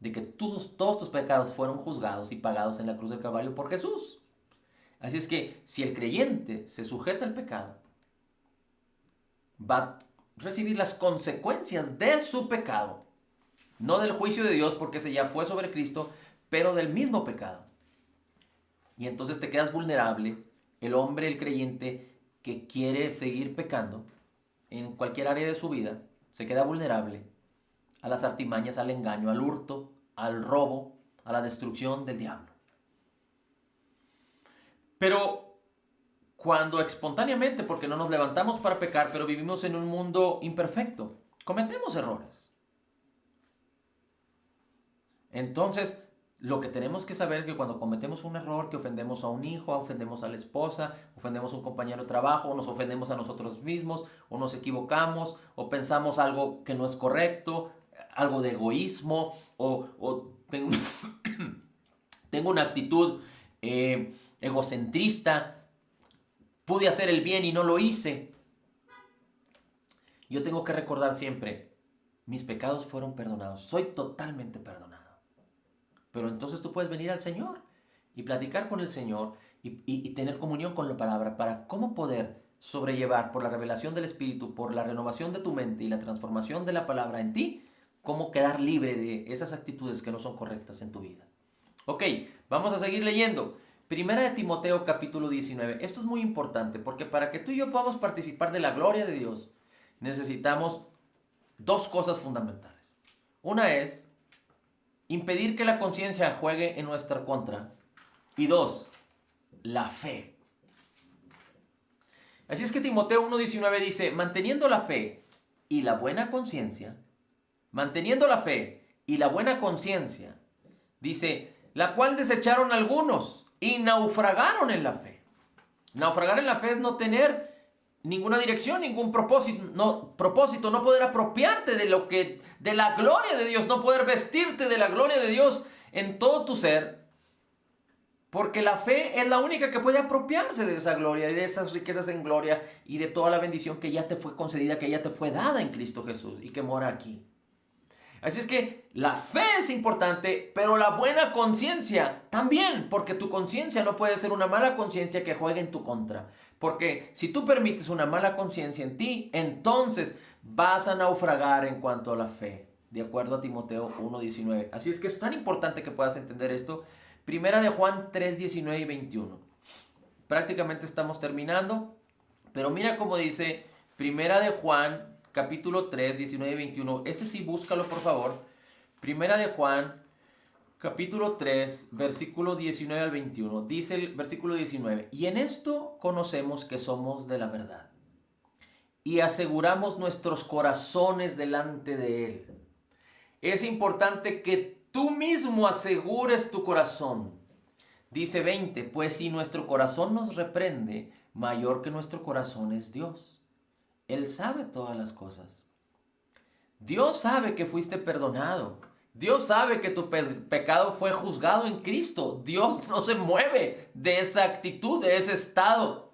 de que todos tus pecados fueron juzgados y pagados en la cruz del Calvario por Jesús. Así es que si el creyente se sujeta al pecado, va a recibir las consecuencias de su pecado. No del juicio de Dios, porque ese ya fue sobre Cristo, pero del mismo pecado. Y entonces te quedas vulnerable, el hombre, el creyente que quiere seguir pecando en cualquier área de su vida, se queda vulnerable a las artimañas, al engaño, al hurto, al robo, a la destrucción del diablo. Pero cuando espontáneamente, porque no nos levantamos para pecar, pero vivimos en un mundo imperfecto, cometemos errores. Entonces, lo que tenemos que saber es que cuando cometemos un error, que ofendemos a un hijo, ofendemos a la esposa, ofendemos a un compañero de trabajo, o nos ofendemos a nosotros mismos, o nos equivocamos, o pensamos algo que no es correcto, algo de egoísmo, o tengo, tengo una actitud egocentrista, pude hacer el bien y no lo hice. Yo tengo que recordar siempre, mis pecados fueron perdonados, soy totalmente perdonado. Pero entonces tú puedes venir al Señor y platicar con el Señor y tener comunión con la palabra para cómo poder sobrellevar por la revelación del Espíritu, por la renovación de tu mente y la transformación de la palabra en ti, cómo quedar libre de esas actitudes que no son correctas en tu vida. Ok, vamos a seguir leyendo. Primera de Timoteo capítulo 19. Esto es muy importante porque para que tú y yo podamos participar de la gloria de Dios, necesitamos dos cosas fundamentales. Una es impedir que la conciencia juegue en nuestra contra. Y dos, la fe. Así es que Timoteo 1:19 dice, manteniendo la fe y la buena conciencia, dice, la cual desecharon algunos y naufragaron en la fe. Naufragar en la fe es no tener ninguna dirección, ningún propósito, no poder apropiarte de la gloria de Dios, no poder vestirte de la gloria de Dios en todo tu ser, porque la fe es la única que puede apropiarse de esa gloria y de esas riquezas en gloria y de toda la bendición que ya te fue concedida, que ya te fue dada en Cristo Jesús y que mora aquí. Así es que la fe es importante, pero la buena conciencia también, porque tu conciencia no puede ser una mala conciencia que juegue en tu contra. Porque si tú permites una mala conciencia en ti, entonces vas a naufragar en cuanto a la fe, de acuerdo a Timoteo 1:19. Así es que es tan importante que puedas entender esto. Primera de Juan 3:19 y 21. Prácticamente estamos terminando, pero mira cómo dice Primera de Juan capítulo 3, 19 y 21. Ese sí, búscalo por favor. Primera de Juan, capítulo 3, versículo 19 al 21. Dice el versículo 19. Y en esto conocemos que somos de la verdad. Y aseguramos nuestros corazones delante de Él. Es importante que tú mismo asegures tu corazón. Dice 20. Pues si nuestro corazón nos reprende, mayor que nuestro corazón es Dios. Él sabe todas las cosas. Dios sabe que fuiste perdonado. Dios sabe que tu pecado fue juzgado en Cristo. Dios no se mueve de esa actitud, de ese estado.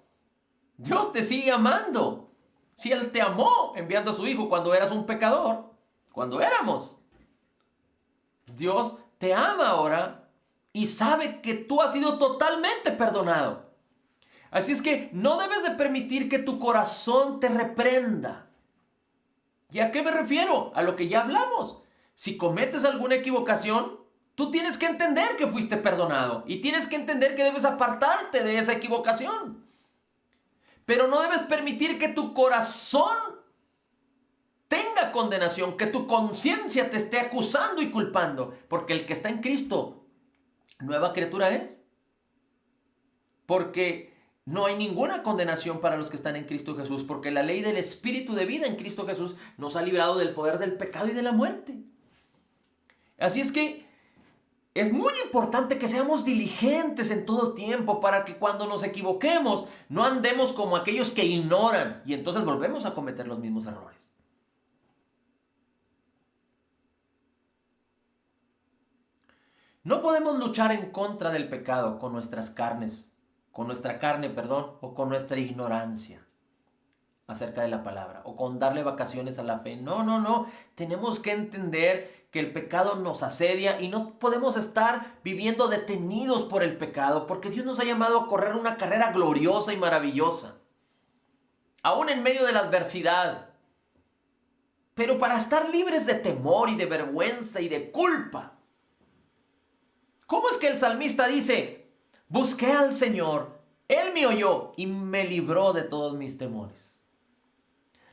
Dios te sigue amando. Si Él te amó enviando a su Hijo cuando eras un pecador, cuando éramos, Dios te ama ahora y sabe que tú has sido totalmente perdonado. Así es que no debes de permitir que tu corazón te reprenda. ¿Y a qué me refiero? A lo que ya hablamos. Si cometes alguna equivocación, tú tienes que entender que fuiste perdonado y tienes que entender que debes apartarte de esa equivocación. Pero no debes permitir que tu corazón tenga condenación, que tu conciencia te esté acusando y culpando, porque el que está en Cristo, nueva criatura es. Porque no hay ninguna condenación para los que están en Cristo Jesús, porque la ley del Espíritu de vida en Cristo Jesús nos ha librado del poder del pecado y de la muerte. Así es que es muy importante que seamos diligentes en todo tiempo para que cuando nos equivoquemos no andemos como aquellos que ignoran y entonces volvemos a cometer los mismos errores. No podemos luchar en contra del pecado con nuestra carne, o con nuestra ignorancia. acerca de la palabra o con darle vacaciones a la fe. No, no, no. Tenemos que entender que el pecado nos asedia y no podemos estar viviendo detenidos por el pecado, porque Dios nos ha llamado a correr una carrera gloriosa y maravillosa, aún en medio de la adversidad. Pero para estar libres de temor y de vergüenza y de culpa. ¿Cómo es que el salmista dice: busqué al Señor, Él me oyó y me libró de todos mis temores?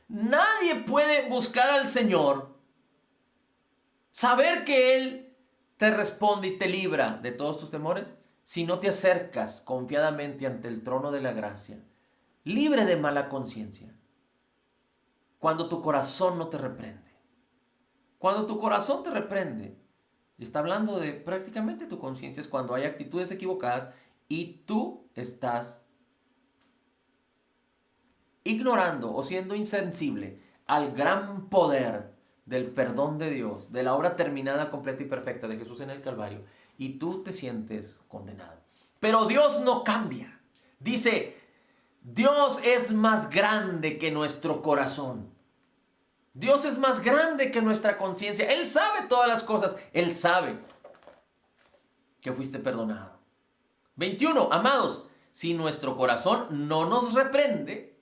Nadie puede buscar al Señor, saber que Él te responde y te libra de todos tus temores, si no te acercas confiadamente ante el trono de la gracia, libre de mala conciencia, cuando tu corazón no te reprende. Cuando tu corazón te reprende, está hablando de prácticamente tu conciencia, es cuando hay actitudes equivocadas y tú estás ignorando o siendo insensible al gran poder del perdón de Dios, de la obra terminada, completa y perfecta de Jesús en el Calvario, y tú te sientes condenado. Pero Dios no cambia. Dice: Dios es más grande que nuestro corazón. Dios es más grande que nuestra conciencia. Él sabe todas las cosas. Él sabe que fuiste perdonado. 21. Amados, si nuestro corazón no nos reprende,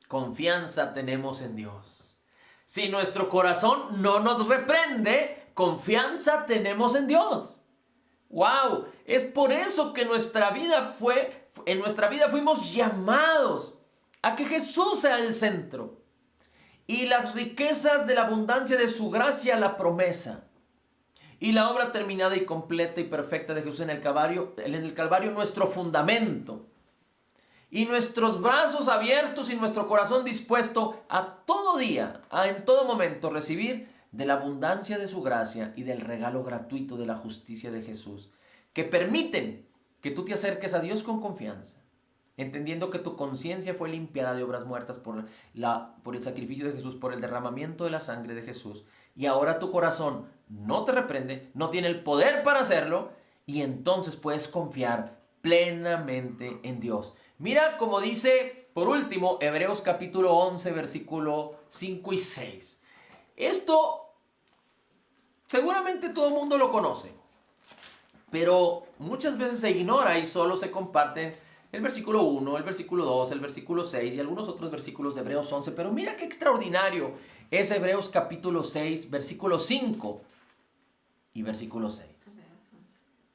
confianza tenemos en Dios. Si nuestro corazón no nos reprende, confianza tenemos en Dios. ¡Wow! Es por eso que en nuestra vida fuimos llamados a que Jesús sea el centro. Y las riquezas de la abundancia de su gracia, la promesa. Y la obra terminada y completa y perfecta de Jesús en el Calvario, nuestro fundamento. Y nuestros brazos abiertos y nuestro corazón dispuesto a todo día, en todo momento, recibir de la abundancia de su gracia y del regalo gratuito de la justicia de Jesús, que permiten que tú te acerques a Dios con confianza, entendiendo que tu conciencia fue limpiada de obras muertas por el sacrificio de Jesús, por el derramamiento de la sangre de Jesús, y ahora tu corazón no te reprende, no tiene el poder para hacerlo, y entonces puedes confiar plenamente en Dios. Mira como dice, por último, Hebreos capítulo 11, versículo 5 y 6. Esto seguramente todo el mundo lo conoce, pero muchas veces se ignora y solo se comparten el versículo 1, el versículo 2, el versículo 6 y algunos otros versículos de Hebreos 11. Pero mira qué extraordinario es Hebreos capítulo 6, versículo 5 y versículo 6.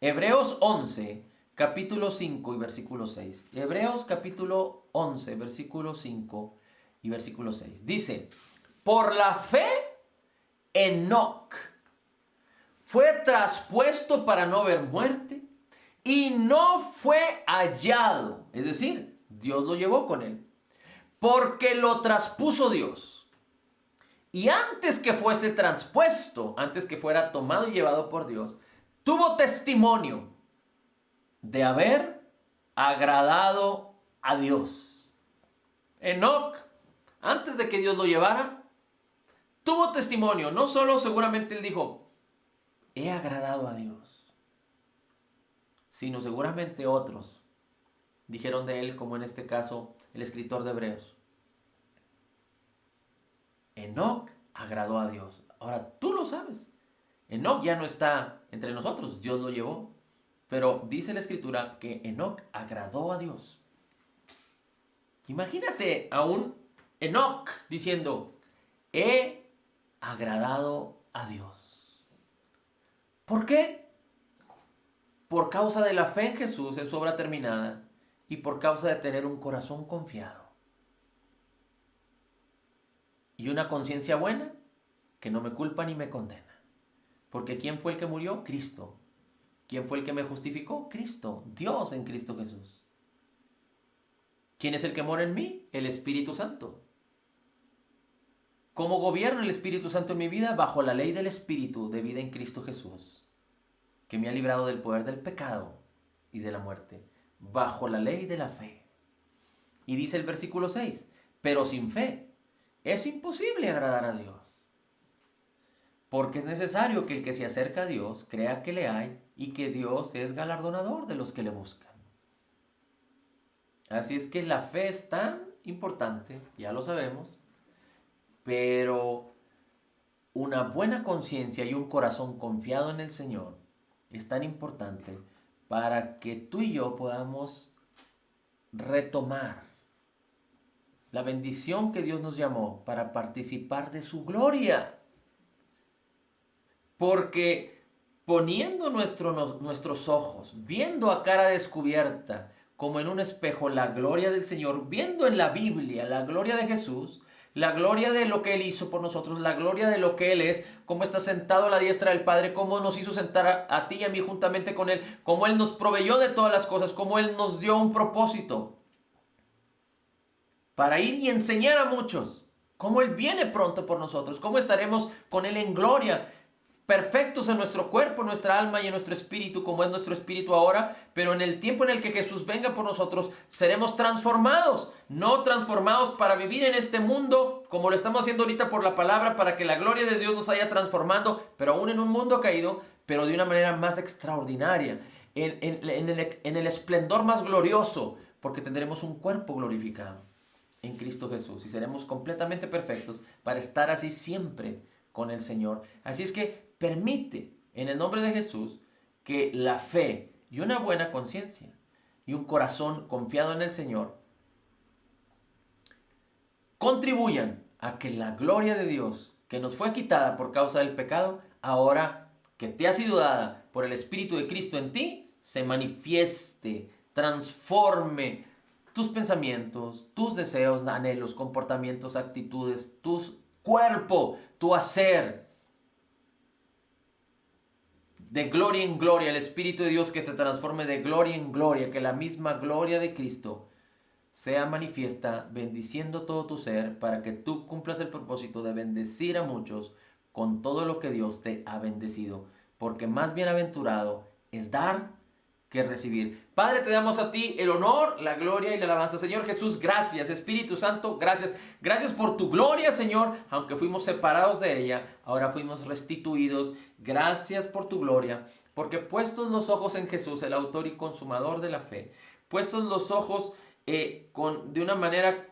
Hebreos 11, capítulo 5 y versículo 6. Hebreos capítulo 11, versículo 5 y versículo 6. Dice: por la fe, Enoc fue traspuesto para no ver muerte y no fue hallado. Es decir, Dios lo llevó con él, porque lo traspuso Dios. Y antes que fuese traspuesto, antes que fuera tomado y llevado por Dios, tuvo testimonio de haber agradado a Dios. Enoc, antes de que Dios lo llevara, tuvo testimonio. No solo seguramente él dijo: he agradado a Dios, sino seguramente otros dijeron de él, como en este caso el escritor de Hebreos: Enoc agradó a Dios. Ahora tú lo sabes. Enoc ya no está entre nosotros, Dios lo llevó. Pero dice la escritura que Enoc agradó a Dios. Imagínate a un Enoc diciendo: he agradado a Dios. ¿Por qué? Por causa de la fe en Jesús, en su obra terminada, y por causa de tener un corazón confiado. Y una conciencia buena que no me culpa ni me condena. Porque ¿quién fue el que murió? Cristo. ¿Quién fue el que me justificó? Cristo, Dios en Cristo Jesús. ¿Quién es el que mora en mí? El Espíritu Santo. ¿Cómo gobierna el Espíritu Santo en mi vida? Bajo la ley del Espíritu de vida en Cristo Jesús, que me ha librado del poder del pecado y de la muerte, bajo la ley de la fe. Y dice el versículo 6, pero sin fe es imposible agradar a Dios, porque es necesario que el que se acerca a Dios crea que le hay y que Dios es galardonador de los que le buscan. Así es que la fe es tan importante, ya lo sabemos, pero una buena conciencia y un corazón confiado en el Señor es tan importante para que tú y yo podamos retomar la bendición que Dios nos llamó para participar de su gloria. Porque poniendo nuestros ojos, viendo a cara descubierta, como en un espejo, la gloria del Señor, viendo en la Biblia la gloria de Jesús, la gloria de lo que Él hizo por nosotros, la gloria de lo que Él es, cómo está sentado a la diestra del Padre, cómo nos hizo sentar a ti y a mí juntamente con Él, cómo Él nos proveyó de todas las cosas, cómo Él nos dio un propósito para ir y enseñar a muchos, cómo Él viene pronto por nosotros, cómo estaremos con Él en gloria, perfectos en nuestro cuerpo, nuestra alma y en nuestro espíritu, como es nuestro espíritu ahora, pero en el tiempo en el que Jesús venga por nosotros, seremos transformados, no transformados para vivir en este mundo, como lo estamos haciendo ahorita por la palabra, para que la gloria de Dios nos vaya transformando, pero aún en un mundo caído, pero de una manera más extraordinaria, en el esplendor más glorioso, porque tendremos un cuerpo glorificado en Cristo Jesús y seremos completamente perfectos para estar así siempre con el Señor. Así es que permite en el nombre de Jesús que la fe y una buena conciencia y un corazón confiado en el Señor contribuyan a que la gloria de Dios, que nos fue quitada por causa del pecado, ahora que te ha sido dada por el Espíritu de Cristo en ti, se manifieste, transforme tus pensamientos, tus deseos, anhelos, comportamientos, actitudes, tu cuerpo, tu hacer. De gloria en gloria, el Espíritu de Dios que te transforme de gloria en gloria, que la misma gloria de Cristo sea manifiesta, bendiciendo todo tu ser, para que tú cumplas el propósito de bendecir a muchos con todo lo que Dios te ha bendecido. Porque más bienaventurado es dar que recibir. Padre, te damos a ti el honor, la gloria y la alabanza. Señor Jesús, gracias. Espíritu Santo, gracias. Gracias por tu gloria, Señor. Aunque fuimos separados de ella, ahora fuimos restituidos. Gracias por tu gloria. Porque puestos los ojos en Jesús, el autor y consumador de la fe, puestos los ojos de una manera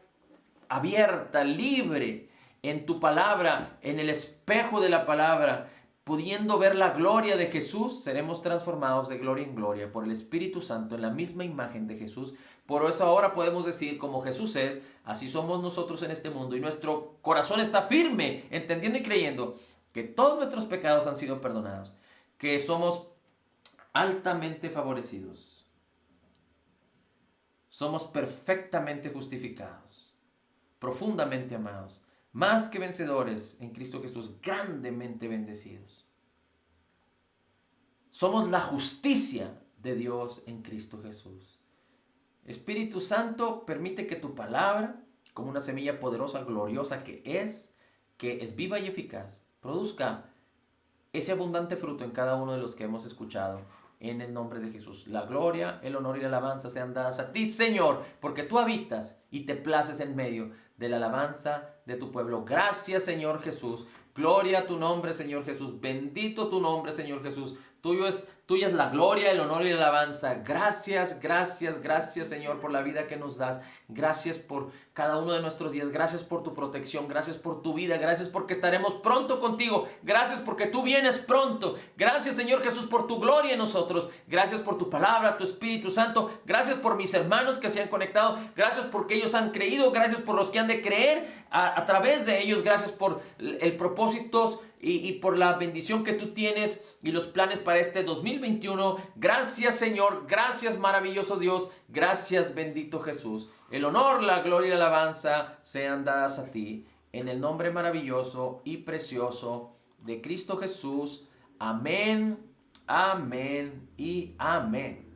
abierta, libre, en tu palabra, en el espejo de la palabra, pudiendo ver la gloria de Jesús, seremos transformados de gloria en gloria por el Espíritu Santo en la misma imagen de Jesús. Por eso ahora podemos decir, como Jesús es, así somos nosotros en este mundo. Y nuestro corazón está firme, entendiendo y creyendo que todos nuestros pecados han sido perdonados, que somos altamente favorecidos, somos perfectamente justificados, profundamente amados, más que vencedores en Cristo Jesús, grandemente bendecidos. Somos la justicia de Dios en Cristo Jesús. Espíritu Santo, permite que tu palabra, como una semilla poderosa, gloriosa que es viva y eficaz, produzca ese abundante fruto en cada uno de los que hemos escuchado. En el nombre de Jesús, la gloria, el honor y la alabanza sean dadas a ti, Señor, porque tú habitas y te places en medio de la alabanza de tu pueblo. Gracias, Señor Jesús. Gloria a tu nombre, Señor Jesús. Bendito tu nombre, Señor Jesús. Tuya es la gloria, el honor y la alabanza. Gracias, gracias, gracias, Señor, por la vida que nos das. Gracias por cada uno de nuestros días. Gracias por tu protección. Gracias por tu vida. Gracias porque estaremos pronto contigo. Gracias porque tú vienes pronto. Gracias, Señor Jesús, por tu gloria en nosotros. Gracias por tu palabra, tu Espíritu Santo. Gracias por mis hermanos que se han conectado. Gracias porque ellos han creído. Gracias por los que han de creer a través de ellos. Gracias por el propósito y por la bendición que tú tienes y los planes para este 2021. Gracias, Señor. Gracias, maravilloso Dios. Gracias, bendito Jesús. El honor, la gloria y la alabanza sean dadas a ti. En el nombre maravilloso y precioso de Cristo Jesús. Amén, amén y amén.